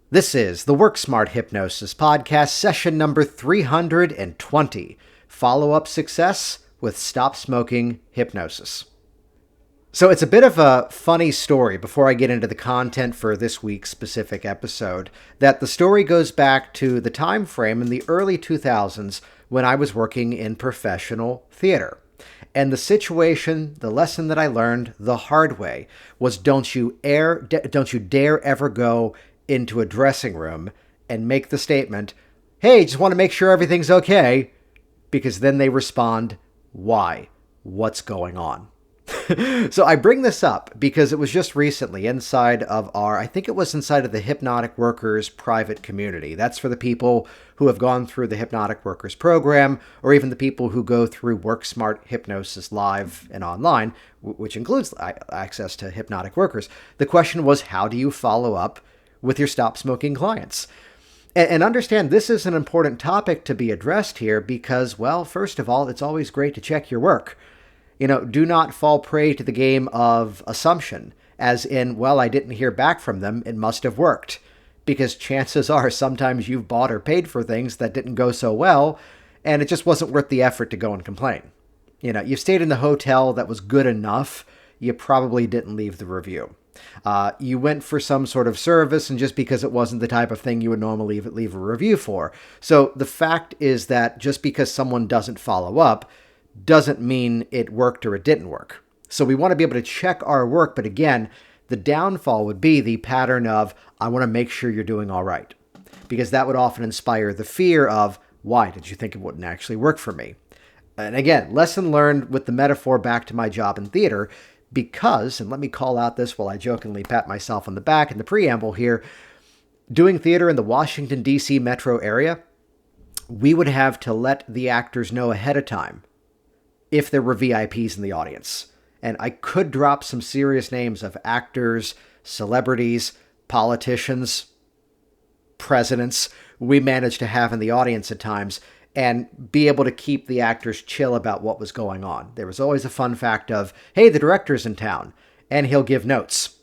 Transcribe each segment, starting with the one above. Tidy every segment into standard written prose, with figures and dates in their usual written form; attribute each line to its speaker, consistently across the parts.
Speaker 1: This is the Work Smart Hypnosis Podcast, session number 320, Follow-Up Success with Stop Smoking Hypnosis. So it's a bit of a funny story before I get into the content for this week's specific episode, that the story goes back to the time frame in the early 2000s when I was working in professional theater. And the situation, the lesson that I learned the hard way was don't you dare ever go into a dressing room and make the statement, "Hey, just want to make sure everything's okay," because then they respond, "Why? What's going on?" So I bring this up because it was just recently inside of I think it was inside of the Hypnotic Workers private community. That's for the people who have gone through the Hypnotic Workers program, or even the people who go through Work Smart Hypnosis live and online, which includes access to Hypnotic Workers. The question was, how do you follow up with your stop smoking clients? And understand this is an important topic to be addressed here because, well, first of all, it's always great to check your work. Do not fall prey to the game of assumption, as in, well, I didn't hear back from them, it must have worked. Because chances are sometimes you've bought or paid for things that didn't go so well, and it just wasn't worth the effort to go and complain. You stayed in the hotel that was good enough, you probably didn't leave the review. You went for some sort of service, and just because it wasn't the type of thing you would normally leave a review for. So the fact is that just because someone doesn't follow up doesn't mean it worked or it didn't work. So we want to be able to check our work, but again, the downfall would be the pattern of, I want to make sure you're doing all right. Because that would often inspire the fear of, why did you think it wouldn't actually work for me? And again, lesson learned with the metaphor back to my job in theater, because, and let me call out this while I jokingly pat myself on the back in the preamble here, doing theater in the Washington, D.C. metro area, we would have to let the actors know ahead of time if there were VIPs in the audience. And I could drop some serious names of actors, celebrities, politicians, presidents we managed to have in the audience at times and be able to keep the actors chill about what was going on. There was always a fun fact of, hey, the director's in town, and he'll give notes.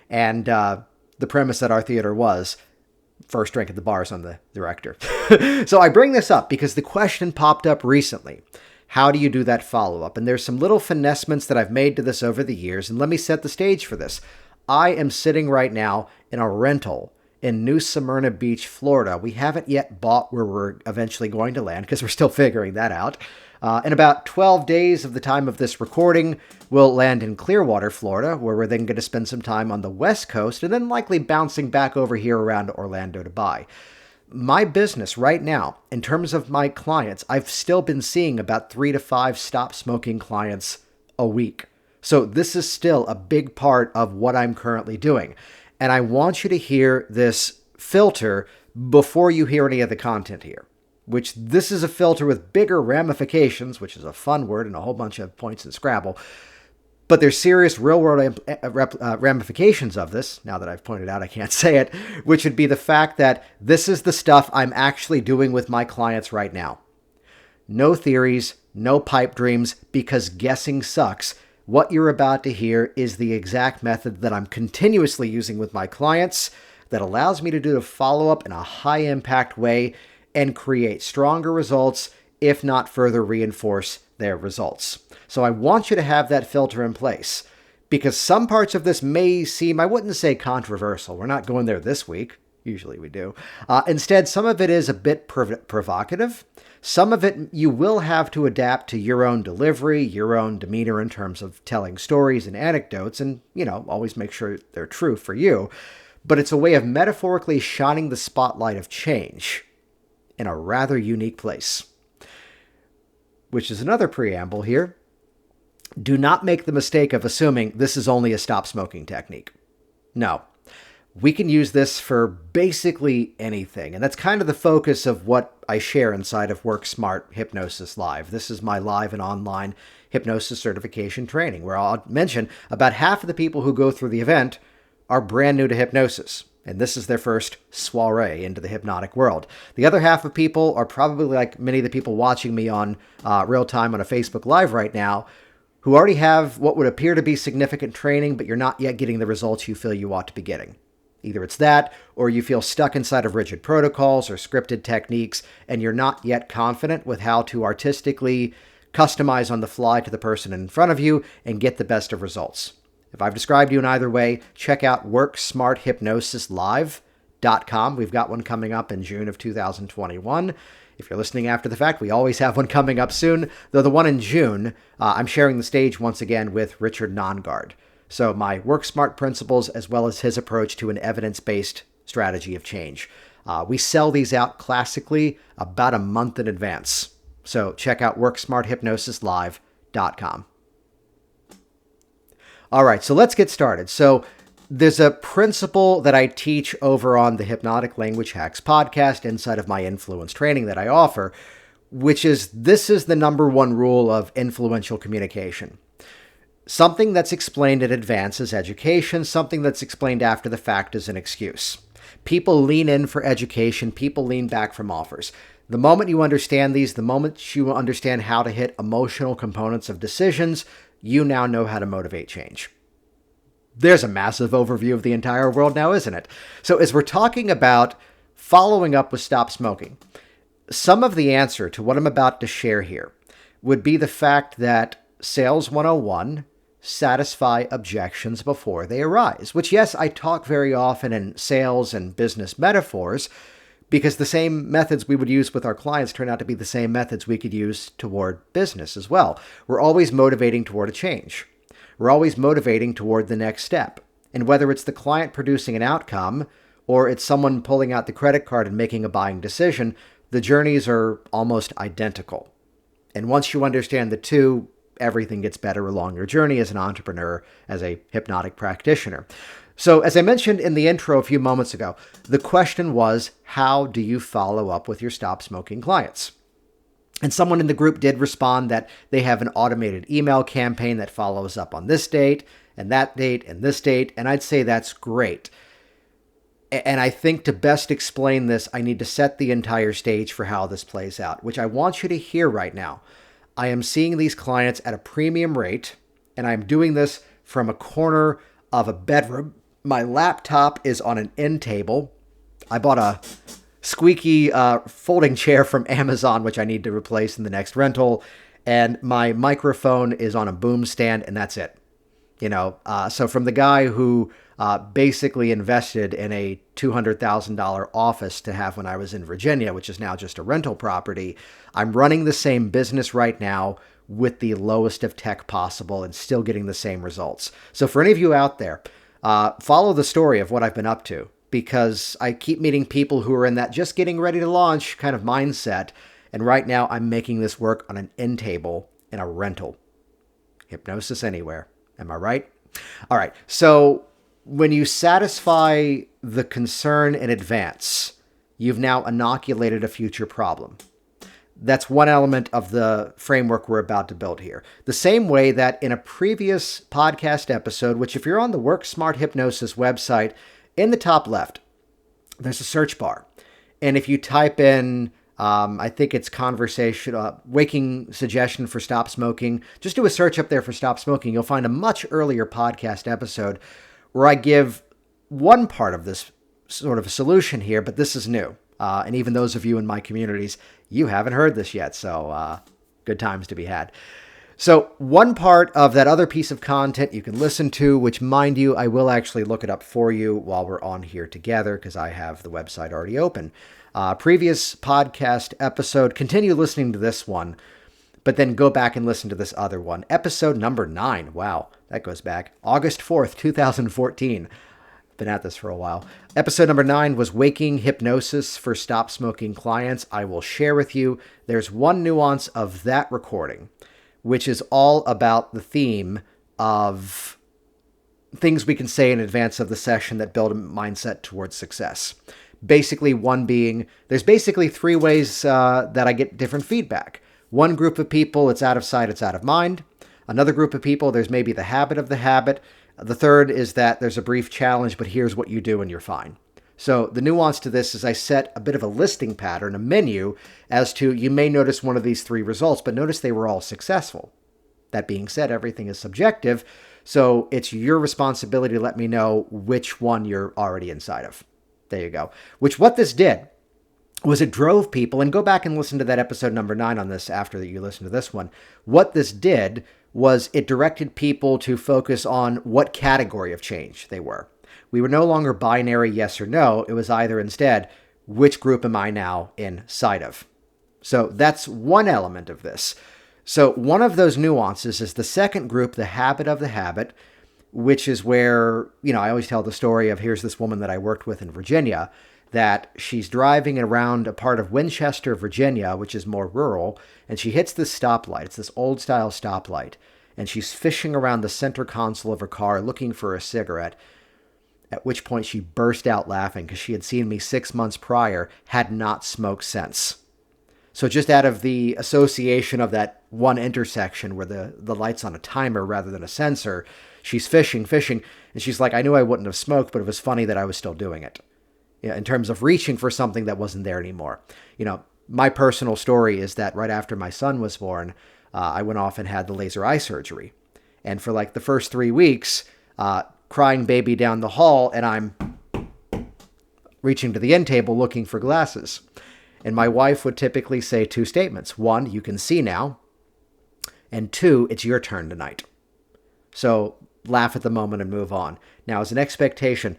Speaker 1: And the premise at our theater was, first drink at the bar is on the director. So I bring this up because the question popped up recently. How do you do that follow-up? And there's some little finessements that I've made to this over the years, and let me set the stage for this. I am sitting right now in a rental in New Smyrna Beach, Florida. We haven't yet bought where we're eventually going to land because we're still figuring that out. In about 12 days of the time of this recording, we'll land in Clearwater, Florida, where we're then going to spend some time on the West Coast and then likely bouncing back over here around Orlando to buy. My business right now, in terms of my clients, I've still been seeing about 3 to 5 stop smoking clients a week. So this is still a big part of what I'm currently doing. And I want you to hear this filter before you hear any of the content here, which this is a filter with bigger ramifications, which is a fun word and a whole bunch of points in Scrabble. But there's serious real-world ramifications of this, now that I've pointed out I can't say it, which would be the fact that this is the stuff I'm actually doing with my clients right now. No theories, no pipe dreams, because guessing sucks. What you're about to hear is the exact method that I'm continuously using with my clients that allows me to do the follow-up in a high-impact way and create stronger results, if not further reinforce their results. So I want you to have that filter in place because some parts of this may seem, I wouldn't say controversial. We're not going there this week. Usually we do. Instead, some of it is a bit provocative. Some of it you will have to adapt to your own delivery, your own demeanor in terms of telling stories and anecdotes and, always make sure they're true for you. But it's a way of metaphorically shining the spotlight of change in a rather unique place. Which is another preamble here. Do not make the mistake of assuming this is only a stop smoking technique. No. We can use this for basically anything. And that's kind of the focus of what I share inside of Work Smart Hypnosis Live. This is my live and online hypnosis certification training, where I'll mention about half of the people who go through the event are brand new to hypnosis. And this is their first soiree into the hypnotic world. The other half of people are probably like many of the people watching me on real time on a Facebook Live right now, who already have what would appear to be significant training, but you're not yet getting the results you feel you ought to be getting. Either it's that, or you feel stuck inside of rigid protocols or scripted techniques, and you're not yet confident with how to artistically customize on the fly to the person in front of you and get the best of results. If I've described you in either way, check out WorkSmartHypnosisLive.com. We've got one coming up in June of 2021. If you're listening after the fact, we always have one coming up soon, though the one in June, I'm sharing the stage once again with Richard Nongard. So my Work Smart principles, as well as his approach to an evidence-based strategy of change. We sell these out classically about a month in advance. So check out WorkSmartHypnosisLive.com. All right, so let's get started. So there's a principle that I teach over on the Hypnotic Language Hacks podcast inside of my influence training that I offer, which is this is the number one rule of influential communication. Something that's explained in advance is education. Something that's explained after the fact is an excuse. People lean in for education. People lean back from offers. The moment you understand these, the moment you understand how to hit emotional components of decisions, you now know how to motivate change. There's a massive overview of the entire world now, isn't it? So as we're talking about following up with stop smoking, some of the answer to what I'm about to share here would be the fact that Sales 101, satisfy objections before they arise, which, yes, I talk very often in sales and business metaphors because the same methods we would use with our clients turn out to be the same methods we could use toward business as well. We're always motivating toward a change. We're always motivating toward the next step. And whether it's the client producing an outcome or it's someone pulling out the credit card and making a buying decision, the journeys are almost identical. And once you understand the two, everything gets better along your journey as an entrepreneur, as a hypnotic practitioner. So as I mentioned in the intro a few moments ago, the question was, how do you follow up with your stop smoking clients? And someone in the group did respond that they have an automated email campaign that follows up on this date and that date and this date. And I'd say that's great. And I think to best explain this, I need to set the entire stage for how this plays out, which I want you to hear right now. I am seeing these clients at a premium rate, and I'm doing this from a corner of a bedroom. My laptop is on an end table. I bought a squeaky folding chair from Amazon, which I need to replace in the next rental. And my microphone is on a boom stand, and that's it. So from the guy who basically invested in a $200,000 office to have when I was in Virginia, which is now just a rental property, I'm running the same business right now with the lowest of tech possible and still getting the same results. So for any of you out there, follow the story of what I've been up to, because I keep meeting people who are in that just getting ready to launch kind of mindset. And right now I'm making this work on an end table in a rental. Hypnosis anywhere. Am I right? All right. So when you satisfy the concern in advance, you've now inoculated a future problem. That's one element of the framework we're about to build here. The same way that in a previous podcast episode, which if you're on the Work Smart Hypnosis website, in the top left, there's a search bar. And if you type in, I think it's waking suggestion for stop smoking, just do a search up there for stop smoking. You'll find a much earlier podcast episode where I give one part of this sort of a solution here, but this is new. And even those of you in my communities, you haven't heard this yet. So good times to be had. So one part of that other piece of content you can listen to, which mind you, I will actually look it up for you while we're on here together because I have the website already open. Previous podcast episode, continue listening to this one, but then go back and listen to this other one. Episode number 9. Wow, that goes back. August 4th, 2014. Been at this for a while. Episode number 9 was Waking Hypnosis for Stop Smoking Clients. I will share with you. There's one nuance of that recording, which is all about the theme of things we can say in advance of the session that build a mindset towards success. Basically, one being, there's basically 3 ways that I get different feedback. One group of people, it's out of sight, it's out of mind. Another group of people, there's maybe the habit of the habit. The third is that there's a brief challenge, but here's what you do and you're fine. So the nuance to this is I set a bit of a listing pattern, a menu, as to you may notice one of these 3 results, but notice they were all successful. That being said, everything is subjective. So it's your responsibility to let me know which one you're already inside of. There you go. Which what this did was it drove people, and go back and listen to that episode number 9 on this after that you listen to this one. What this did was it directed people to focus on what category of change they were. We were no longer binary yes or no. It was either instead, which group am I now inside of? So that's one element of this. So one of those nuances is the second group, the habit of the habit, which is where, I always tell the story of here's this woman that I worked with in Virginia, that she's driving around a part of Winchester, Virginia, which is more rural, and she hits this stoplight. It's this old style stoplight, and she's fishing around the center console of her car looking for a cigarette, at which point she burst out laughing because she had seen me 6 months prior, had not smoked since. So just out of the association of that one intersection where the light's on a timer rather than a sensor, she's fishing, and she's like, I knew I wouldn't have smoked, but it was funny that I was still doing it. In terms of reaching for something that wasn't there anymore. My personal story is that right after my son was born, I went off and had the laser eye surgery. And for like the first 3 weeks, crying baby down the hall, and I'm reaching to the end table looking for glasses. And my wife would typically say 2 statements. 1, you can see now. And 2, it's your turn tonight. So laugh at the moment and move on. Now, as an expectation,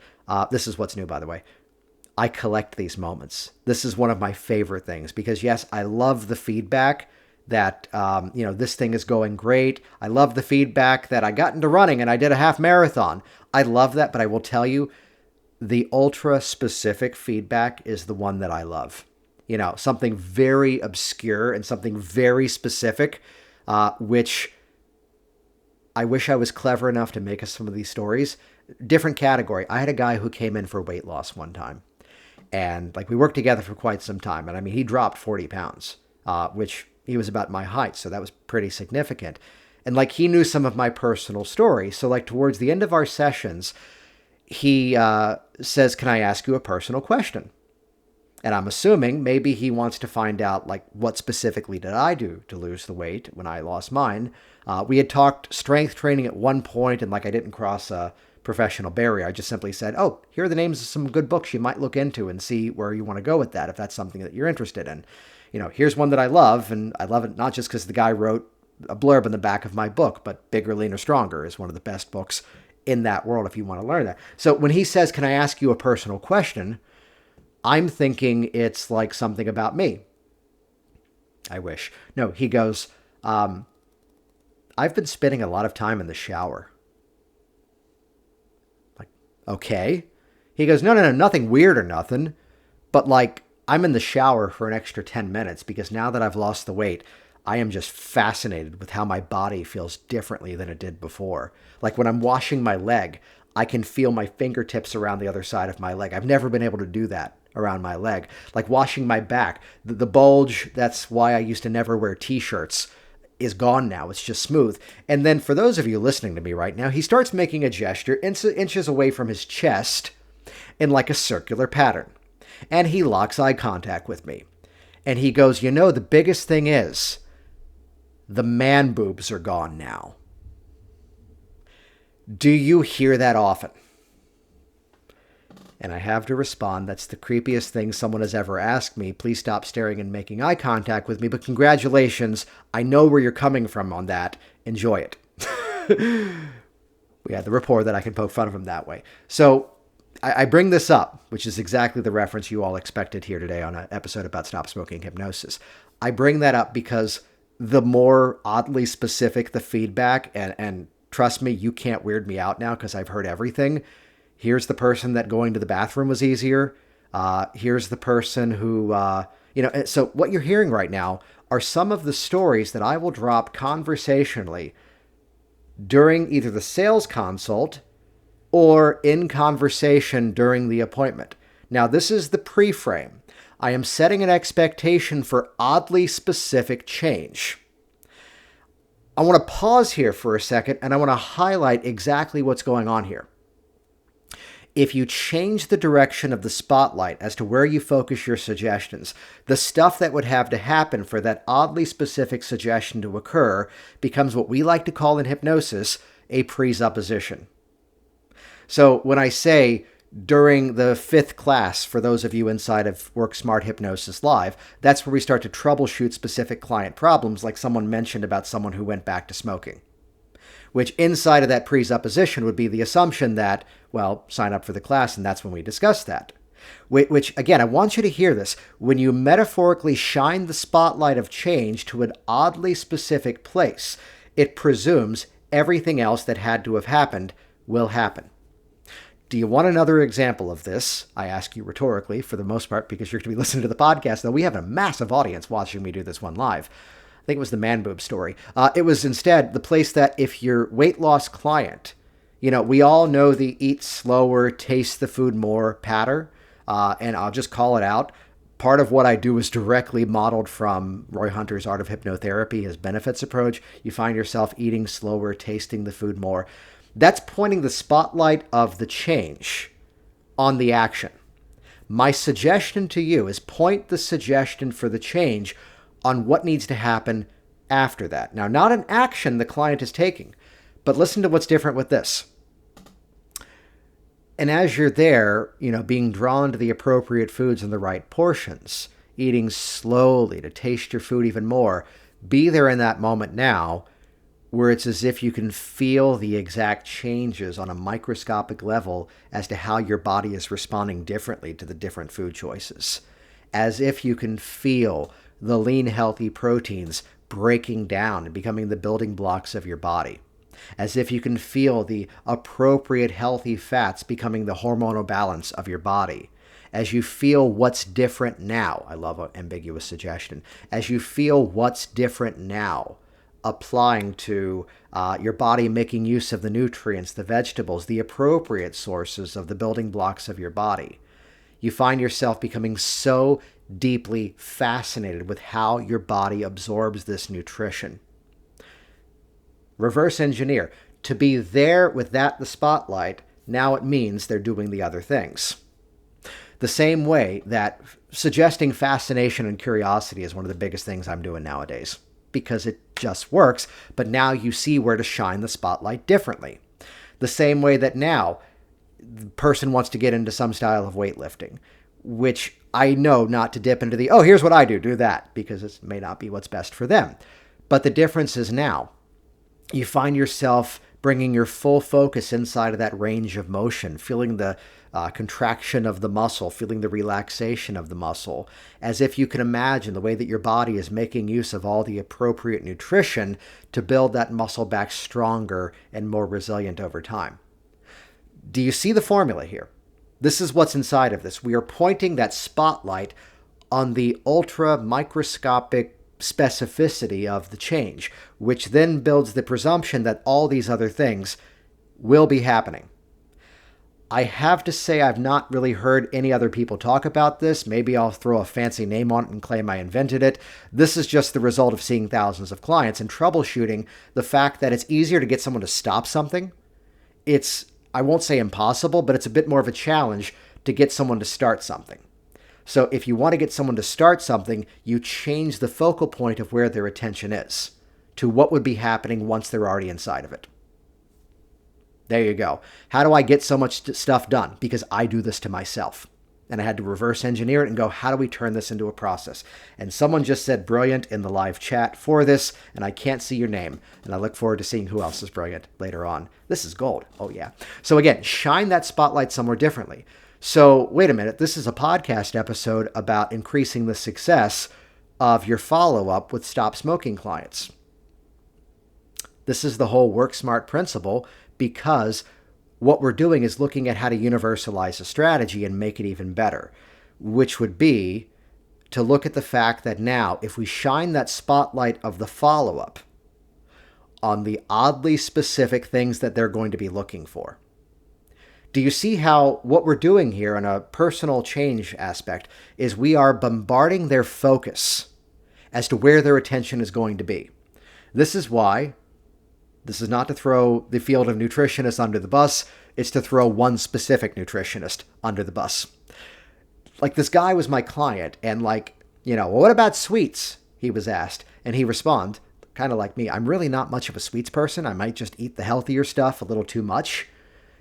Speaker 1: this is what's new, by the way. I collect these moments. This is one of my favorite things because, yes, I love the feedback that, this thing is going great. I love the feedback that I got into running and I did a half marathon. I love that, but I will tell you, the ultra specific feedback is the one that I love. Something very obscure and something very specific, which I wish I was clever enough to make us some of these stories. Different category. I had a guy who came in for weight loss one time. And we worked together for quite some time. And he dropped 40 pounds, which he was about my height. So that was pretty significant. And he knew some of my personal story. So towards the end of our sessions, he says, can I ask you a personal question? And I'm assuming maybe he wants to find out what specifically did I do to lose the weight when I lost mine. We had talked strength training at one point, and I didn't cross a professional barrier. I just simply said, oh, here are the names of some good books you might look into and see where you want to go with that if that's something that you're interested in. Here's one that I love, and I love it not just because the guy wrote a blurb in the back of my book, but Bigger, Leaner, Stronger is one of the best books in that world if you want to learn that. So when he says, can I ask you a personal question? I'm thinking it's something about me. I wish. No, he goes, I've been spending a lot of time in the shower. Okay. He goes, no, nothing weird or nothing. But I'm in the shower for an extra 10 minutes because now that I've lost the weight, I am just fascinated with how my body feels differently than it did before. When I'm washing my leg, I can feel my fingertips around the other side of my leg. I've never been able to do that around my leg. Washing my back, the bulge, that's why I used to never wear t-shirts, is gone now. It's just smooth. And then for those of you listening to me right now, he starts making a gesture inches away from his chest in a circular pattern. And he locks eye contact with me. And he goes, the biggest thing is the man boobs are gone now. Do you hear that often? And I have to respond, that's the creepiest thing someone has ever asked me. Please stop staring and making eye contact with me. But congratulations. I know where you're coming from on that. Enjoy it. We had the rapport that I can poke fun of him that way. So I bring this up, which is exactly the reference you all expected here today on an episode about stop smoking hypnosis. I bring that up because the more oddly specific the feedback, and trust me, you can't weird me out now because I've heard everything. Here's the person that going to the bathroom was easier. Here's the person who, so what you're hearing right now are some of the stories that I will drop conversationally during either the sales consult or in conversation during the appointment. Now, this is the pre-frame. I am setting an expectation for oddly specific change. I want to pause here for a second, and I want to highlight exactly what's going on here. If you change the direction of the spotlight as to where you focus your suggestions, the stuff that would have to happen for that oddly specific suggestion to occur becomes what we like to call in hypnosis a presupposition. So when I say during the 5th class, for those of you inside of Work Smart Hypnosis Live, that's where we start to troubleshoot specific client problems, like someone mentioned about someone who went back to smoking. Which inside of that presupposition would be the assumption that, well, sign up for the class, and that's when we discuss that. Which, again, I want you to hear this. When you metaphorically shine the spotlight of change to an oddly specific place, it presumes everything else that had to have happened will happen. Do you want another example of this? I ask you rhetorically, for the most part, because you're going to be listening to the podcast, though we have a massive audience watching me do this one live. I think it was the man boob story. It was instead the place that if your weight loss client, we all know the eat slower, taste the food more pattern, and I'll just call it out. Part of what I do is directly modeled from Roy Hunter's Art of Hypnotherapy, his benefits approach. You find yourself eating slower, tasting the food more. That's pointing the spotlight of the change on the action. My suggestion to you is point the suggestion for the change on what needs to happen after that. Now, not an action the client is taking, but listen to what's different with this. And as you're there, being drawn to the appropriate foods in the right portions, eating slowly to taste your food even more, be there in that moment now, where it's as if you can feel the exact changes on a microscopic level as to how your body is responding differently to the different food choices. As if you can feel the lean, healthy proteins breaking down and becoming the building blocks of your body. As if you can feel the appropriate healthy fats becoming the hormonal balance of your body. As you feel what's different now, I love an ambiguous suggestion, as you feel what's different now, applying to your body making use of the nutrients, the vegetables, the appropriate sources of the building blocks of your body. You find yourself becoming so deeply fascinated with how your body absorbs this nutrition. Reverse engineer. To be there with the spotlight, now it means they're doing the other things. The same way that suggesting fascination and curiosity is one of the biggest things I'm doing nowadays, because it just works, but now you see where to shine the spotlight differently. The same way that now the person wants to get into some style of weightlifting, which I know not to dip into here's what I do that, because it may not be what's best for them. But the difference is now you find yourself bringing your full focus inside of that range of motion, feeling the contraction of the muscle, feeling the relaxation of the muscle, as if you can imagine the way that your body is making use of all the appropriate nutrition to build that muscle back stronger and more resilient over time. Do you see the formula here? This is what's inside of this. We are pointing that spotlight on the ultra microscopic specificity of the change, which then builds the presumption that all these other things will be happening. I have to say I've not really heard any other people talk about this. Maybe I'll throw a fancy name on it and claim I invented it. This is just the result of seeing thousands of clients and troubleshooting the fact that it's easier to get someone to stop something. It's, I won't say impossible, but it's a bit more of a challenge to get someone to start something. So if you want to get someone to start something, you change the focal point of where their attention is to what would be happening once they're already inside of it. There you go. How do I get so much stuff done? Because I do this to myself. And I had to reverse engineer it and go, how do we turn this into a process? And someone just said brilliant in the live chat for this, and I can't see your name. And I look forward to seeing who else is brilliant later on. This is gold. Oh, yeah. So again, shine that spotlight somewhere differently. So wait a minute. This is a podcast episode about increasing the success of your follow-up with stop smoking clients. This is the whole work smart principle, because what we're doing is looking at how to universalize a strategy and make it even better, which would be to look at the fact that now, if we shine that spotlight of the follow-up on the oddly specific things that they're going to be looking for. Do you see how what we're doing here in a personal change aspect is we are bombarding their focus as to where their attention is going to be? This is why, this is not to throw the field of nutritionists under the bus, it's to throw one specific nutritionist under the bus. Like, this guy was my client, and well, what about sweets? He was asked, and he responded, kind of like me. I'm really not much of a sweets person. I might just eat the healthier stuff a little too much,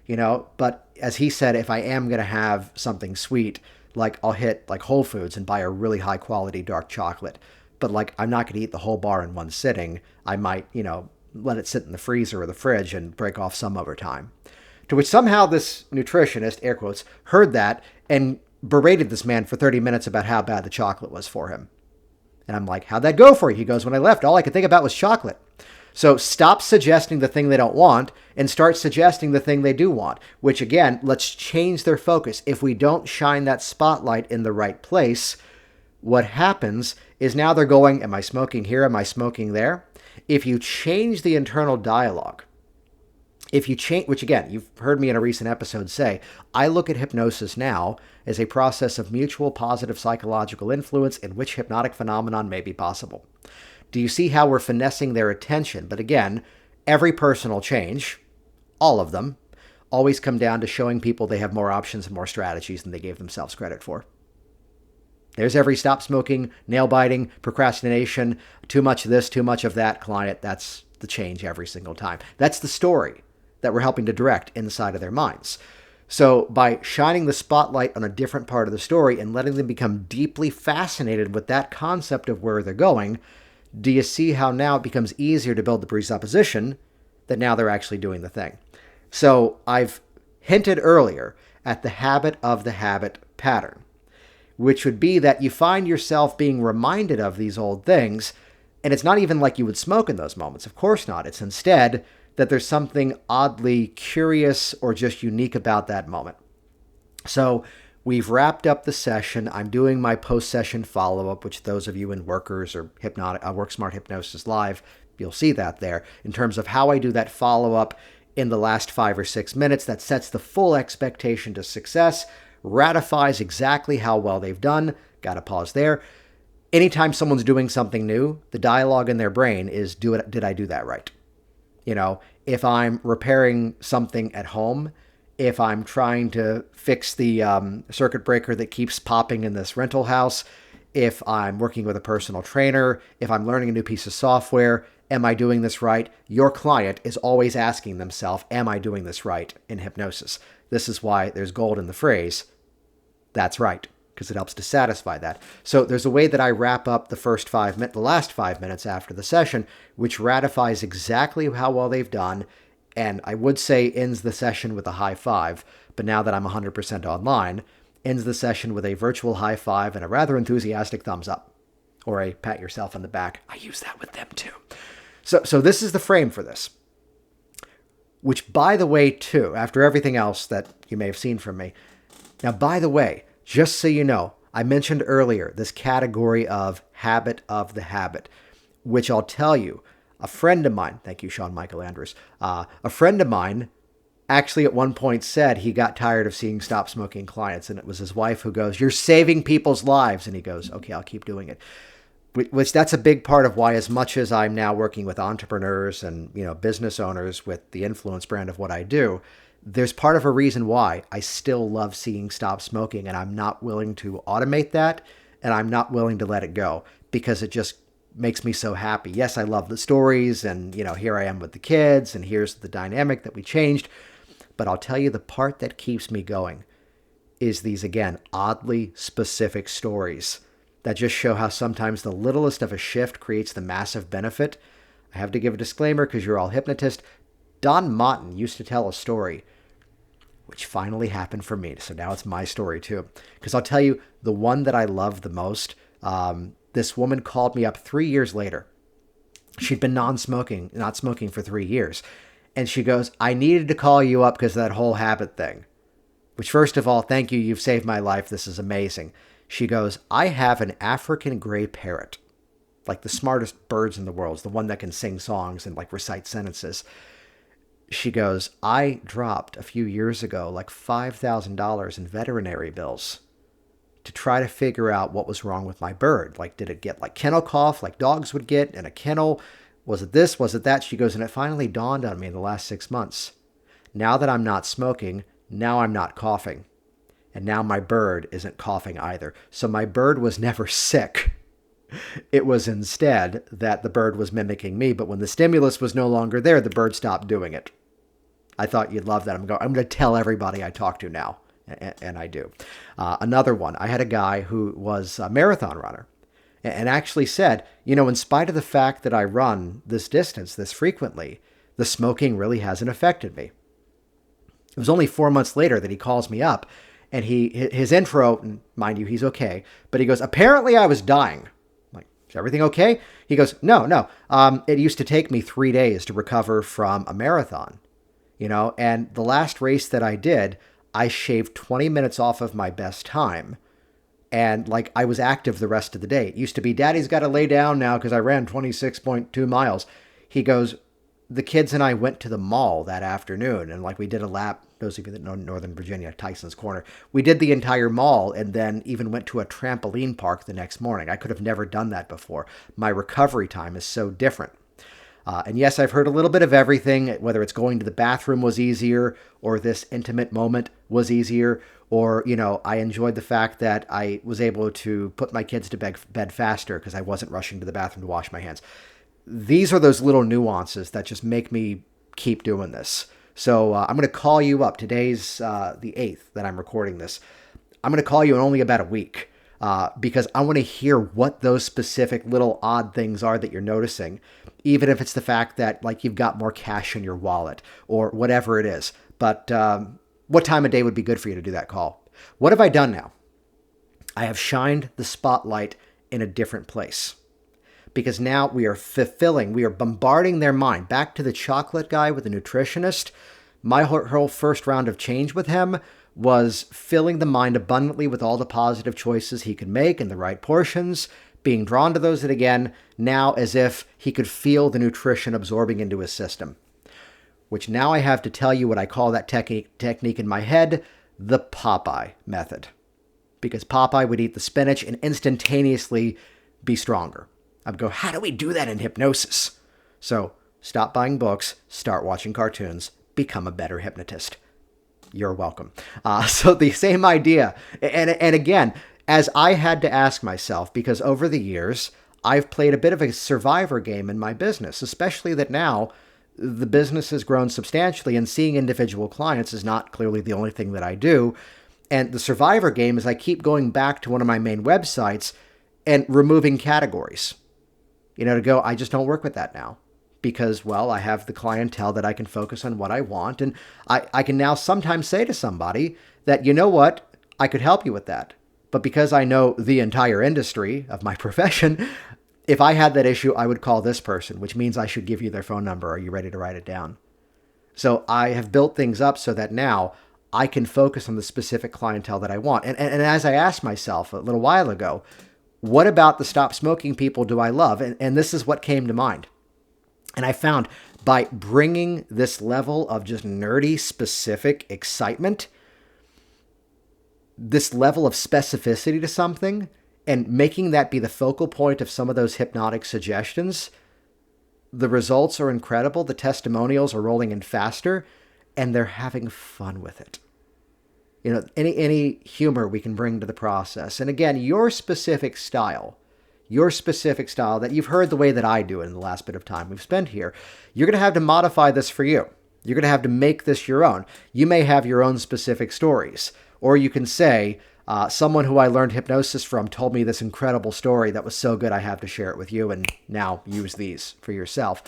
Speaker 1: but as he said, if I am going to have something sweet, like I'll hit like Whole Foods and buy a really high quality dark chocolate. But like, I'm not going to eat the whole bar in one sitting. I might, let it sit in the freezer or the fridge and break off some over time. To which somehow this nutritionist, air quotes, heard that and berated this man for 30 minutes about how bad the chocolate was for him. And I'm like, how'd that go for you? He goes, when I left, all I could think about was chocolate. So stop suggesting the thing they don't want and start suggesting the thing they do want, which again, let's change their focus. If we don't shine that spotlight in the right place, what happens is now they're going, am I smoking here? Am I smoking there? If you change the internal dialogue, if you change, which again, you've heard me in a recent episode say, I look at hypnosis now as a process of mutual positive psychological influence in which hypnotic phenomenon may be possible. Do you see how we're finessing their attention? But again, every personal change, all of them, always come down to showing people they have more options and more strategies than they gave themselves credit for. There's every stop smoking, nail biting, procrastination, too much of this, too much of that client. That's the change every single time. That's the story that we're helping to direct inside of their minds. So by shining the spotlight on a different part of the story and letting them become deeply fascinated with that concept of where they're going, do you see how now it becomes easier to build the presupposition that now they're actually doing the thing? So I've hinted earlier at the habit of the habit pattern, which would be that you find yourself being reminded of these old things, and it's not even like you would smoke in those moments. Of course not. It's instead that there's something oddly curious or just unique about that moment. So we've wrapped up the session. I'm doing my post-session follow-up, which those of you in Workers or Work Smart Hypnosis Live, you'll see that there, in terms of how I do that follow-up in the last 5 or 6 minutes. That sets the full expectation to success, ratifies exactly how well they've done. Got to pause there. Anytime someone's doing something new, the dialogue in their brain is, did I do that right? If I'm repairing something at home, if I'm trying to fix the circuit breaker that keeps popping in this rental house, if I'm working with a personal trainer, if I'm learning a new piece of software, am I doing this right? Your client is always asking themselves, am I doing this right in hypnosis? This is why there's gold in the phrase, that's right, because it helps to satisfy that. So there's a way that I wrap up the last 5 minutes after the session, which ratifies exactly how well they've done, and I would say ends the session with a high five, but now that I'm 100% online, ends the session with a virtual high five and a rather enthusiastic thumbs up, or a pat yourself on the back. I use that with them too. So this is the frame for this, which, by the way, too, after everything else that you may have seen from me, now, by the way, just so you know, I mentioned earlier this category of habit of the habit, which I'll tell you, a friend of mine, thank you, Sean Michael Andrews, a friend of mine actually at one point said he got tired of seeing stop smoking clients, and it was his wife who goes, you're saving people's lives. And he goes, okay, I'll keep doing it. Which that's a big part of why, as much as I'm now working with entrepreneurs and business owners with the influence brand of what I do, there's part of a reason why I still love seeing stop smoking, and I'm not willing to automate that, and I'm not willing to let it go, because it just makes me so happy. Yes, I love the stories, and here I am with the kids, and here's the dynamic that we changed. But I'll tell you, the part that keeps me going is these, again, oddly specific stories that just show how sometimes the littlest of a shift creates the massive benefit. I have to give a disclaimer because you're all hypnotists. Don Motton used to tell a story which finally happened for me. So now it's my story too. Because I'll tell you, the one that I love the most, this woman called me up 3 years later. She'd been not smoking for 3 years. And she goes, I needed to call you up because of that whole habit thing. Which, first of all, thank you. You've saved my life. This is amazing. She goes, I have an African gray parrot, like the smartest birds in the world, the one that can sing songs and like recite sentences. She goes, I dropped a few years ago like $5,000 in veterinary bills to try to figure out what was wrong with my bird. Like, did it get like kennel cough like dogs would get in a kennel? Was it this? Was it that? She goes, and it finally dawned on me in the last 6 months. Now that I'm not smoking, now I'm not coughing. And now my bird isn't coughing either. So my bird was never sick. It was instead that the bird was mimicking me, but when the stimulus was no longer there, the bird stopped doing it. I thought you'd love that. I'm going to tell everybody I talk to now, and I do. Another one, I had a guy who was a marathon runner and actually said, in spite of the fact that I run this distance this frequently, the smoking really hasn't affected me. It was only 4 months later that he calls me up, and his intro, and mind you, he's okay, but he goes, apparently I was dying. I'm like, is everything okay? He goes, no. It used to take me 3 days to recover from a marathon, and the last race that I did, I shaved 20 minutes off of my best time. And I was active the rest of the day. It used to be, Daddy's got to lay down now because I ran 26.2 miles. He goes, the kids and I went to the mall that afternoon and we did a lap. Those of you that know Northern Virginia, Tyson's Corner, we did the entire mall and then even went to a trampoline park the next morning. I could have never done that before. My recovery time is so different. And yes, I've heard a little bit of everything, whether it's going to the bathroom was easier or this intimate moment was easier, or, I enjoyed the fact that I was able to put my kids to bed faster because I wasn't rushing to the bathroom to wash my hands. These are those little nuances that just make me keep doing this. So I'm going to call you up. Today's the 8th that I'm recording this. I'm going to call you in only about a week because I want to hear what those specific little odd things are that you're noticing, even if it's the fact that you've got more cash in your wallet or whatever it is. But what time of day would be good for you to do that call? What have I done now? I have shined the spotlight in a different place. Because now we are bombarding their mind. Back to the chocolate guy with the nutritionist. My whole first round of change with him was filling the mind abundantly with all the positive choices he could make in the right portions, being drawn to those that, again, now as if he could feel the nutrition absorbing into his system. Which now I have to tell you what I call that technique in my head, the Popeye method. Because Popeye would eat the spinach and instantaneously be stronger. I'd go, how do we do that in hypnosis? So stop buying books, start watching cartoons, become a better hypnotist. You're welcome. So the same idea. And again, as I had to ask myself, because over the years, I've played a bit of a survivor game in my business, especially that now the business has grown substantially and seeing individual clients is not clearly the only thing that I do. And the survivor game is I keep going back to one of my main websites and removing categories. To go, I just don't work with that now because, well, I have the clientele that I can focus on what I want. And I can now sometimes say to somebody that, you know what, I could help you with that. But because I know the entire industry of my profession, if I had that issue, I would call this person, which means I should give you their phone number. Are you ready to write it down? So I have built things up so that now I can focus on the specific clientele that I want. And as I asked myself a little while ago, what about the stop smoking people do I love? And this is what came to mind. And I found by bringing this level of just nerdy, specific excitement, this level of specificity to something, and making that be the focal point of some of those hypnotic suggestions, the results are incredible. The testimonials are rolling in faster, and they're having fun with it. Any humor we can bring to the process. And again, your specific style that you've heard the way that I do it in the last bit of time we've spent here, you're going to have to modify this for you. You're going to have to make this your own. You may have your own specific stories, or you can say, someone who I learned hypnosis from told me this incredible story that was so good I have to share it with you, and now use these for yourself.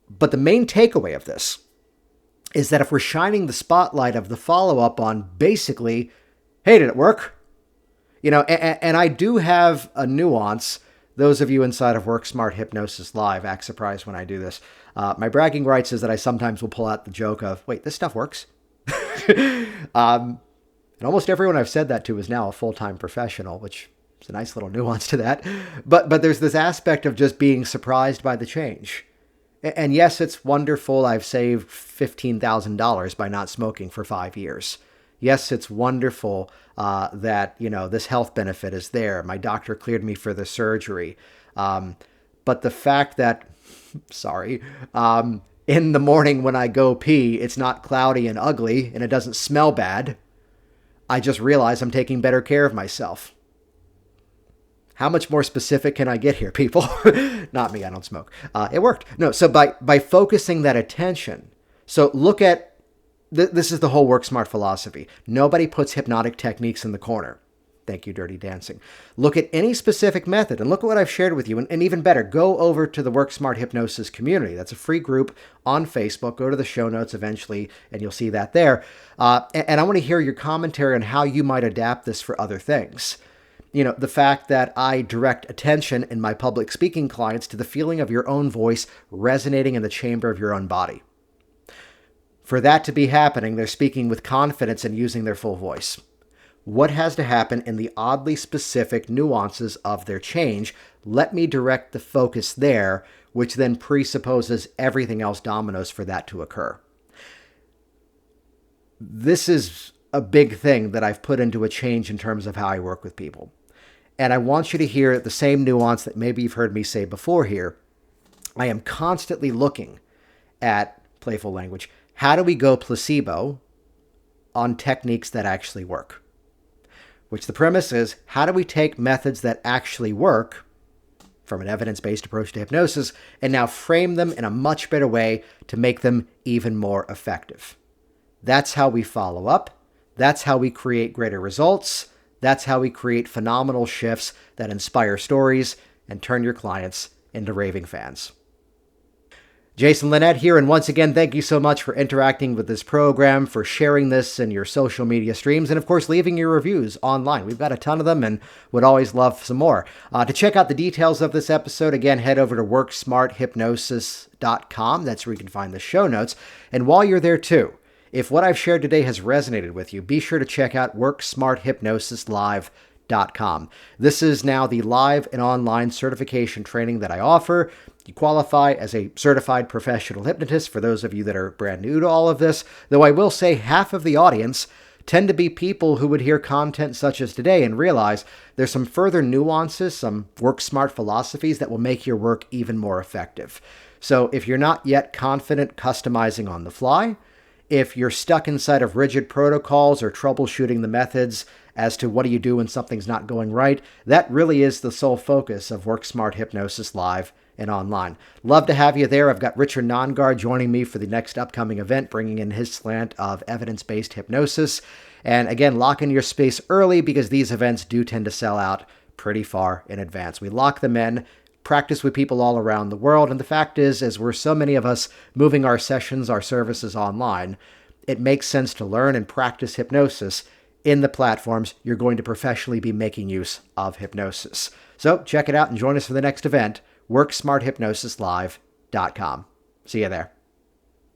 Speaker 1: But the main takeaway of this is that if we're shining the spotlight of the follow-up on basically, hey, did it work? And I do have a nuance. Those of you inside of Work Smart Hypnosis Live act surprised when I do this. My bragging rights is that I sometimes will pull out the joke of, wait, this stuff works? And almost everyone I've said that to is now a full-time professional, which is a nice little nuance to that. But there's this aspect of just being surprised by the change. And yes, it's wonderful. I've saved $15,000 by not smoking for 5 years. Yes, it's wonderful that, this health benefit is there. My doctor cleared me for the surgery. But the fact that, in the morning when I go pee, it's not cloudy and ugly and it doesn't smell bad. I just realize I'm taking better care of myself. How much more specific can I get here, people? Not me, I don't smoke. It worked. No, so by focusing that attention, so look at, this is the whole work smart philosophy. Nobody puts hypnotic techniques in the corner. Thank you, Dirty Dancing. Look at any specific method and look at what I've shared with you. And even better, go over to the Work Smart Hypnosis community. That's a free group on Facebook. Go to the show notes eventually and you'll see that there. And I want to hear your commentary on how you might adapt this for other things. You know, the fact that I direct attention in my public speaking clients to the feeling of your own voice resonating in the chamber of your own body. For that to be happening, they're speaking with confidence and using their full voice. What has to happen in the oddly specific nuances of their change? Let me direct the focus there, which then presupposes everything else dominoes for that to occur. This is a big thing that I've put into a change in terms of how I work with people. And I want you to hear the same nuance that maybe you've heard me say before here. I am constantly looking at playful language. How do we go placebo on techniques that actually work? Which the premise is, how do we take methods that actually work from an evidence-based approach to hypnosis and now frame them in a much better way to make them even more effective? That's how we follow up. That's how we create greater results. That's how we create phenomenal shifts that inspire stories and turn your clients into raving fans. Jason Linett here, and once again, thank you so much for interacting with this program, for sharing this in your social media streams, and of course, leaving your reviews online. We've got a ton of them and would always love some more. To check out the details of this episode, again, head over to worksmarthypnosis.com. That's where you can find the show notes. And while you're there too, if what I've shared today has resonated with you, be sure to check out worksmarthypnosislive.com. This is now the live and online certification training that I offer. You qualify as a certified professional hypnotist for those of you that are brand new to all of this, though I will say half of the audience tend to be people who would hear content such as today and realize there's some further nuances, some work smart philosophies that will make your work even more effective. So if you're not yet confident customizing on the fly, if you're stuck inside of rigid protocols or troubleshooting the methods as to what do you do when something's not going right, that really is the sole focus of Work Smart Hypnosis Live and online. Love to have you there. I've got Richard Nongard joining me for the next upcoming event, bringing in his slant of evidence-based hypnosis. And again, lock in your space early because these events do tend to sell out pretty far in advance. We lock them in, practice with people all around the world. And the fact is, as we're so many of us moving our sessions, our services online, it makes sense to learn and practice hypnosis in the platforms you're going to professionally be making use of hypnosis. So check it out and join us for the next event, worksmarthypnosislive.com. See you there.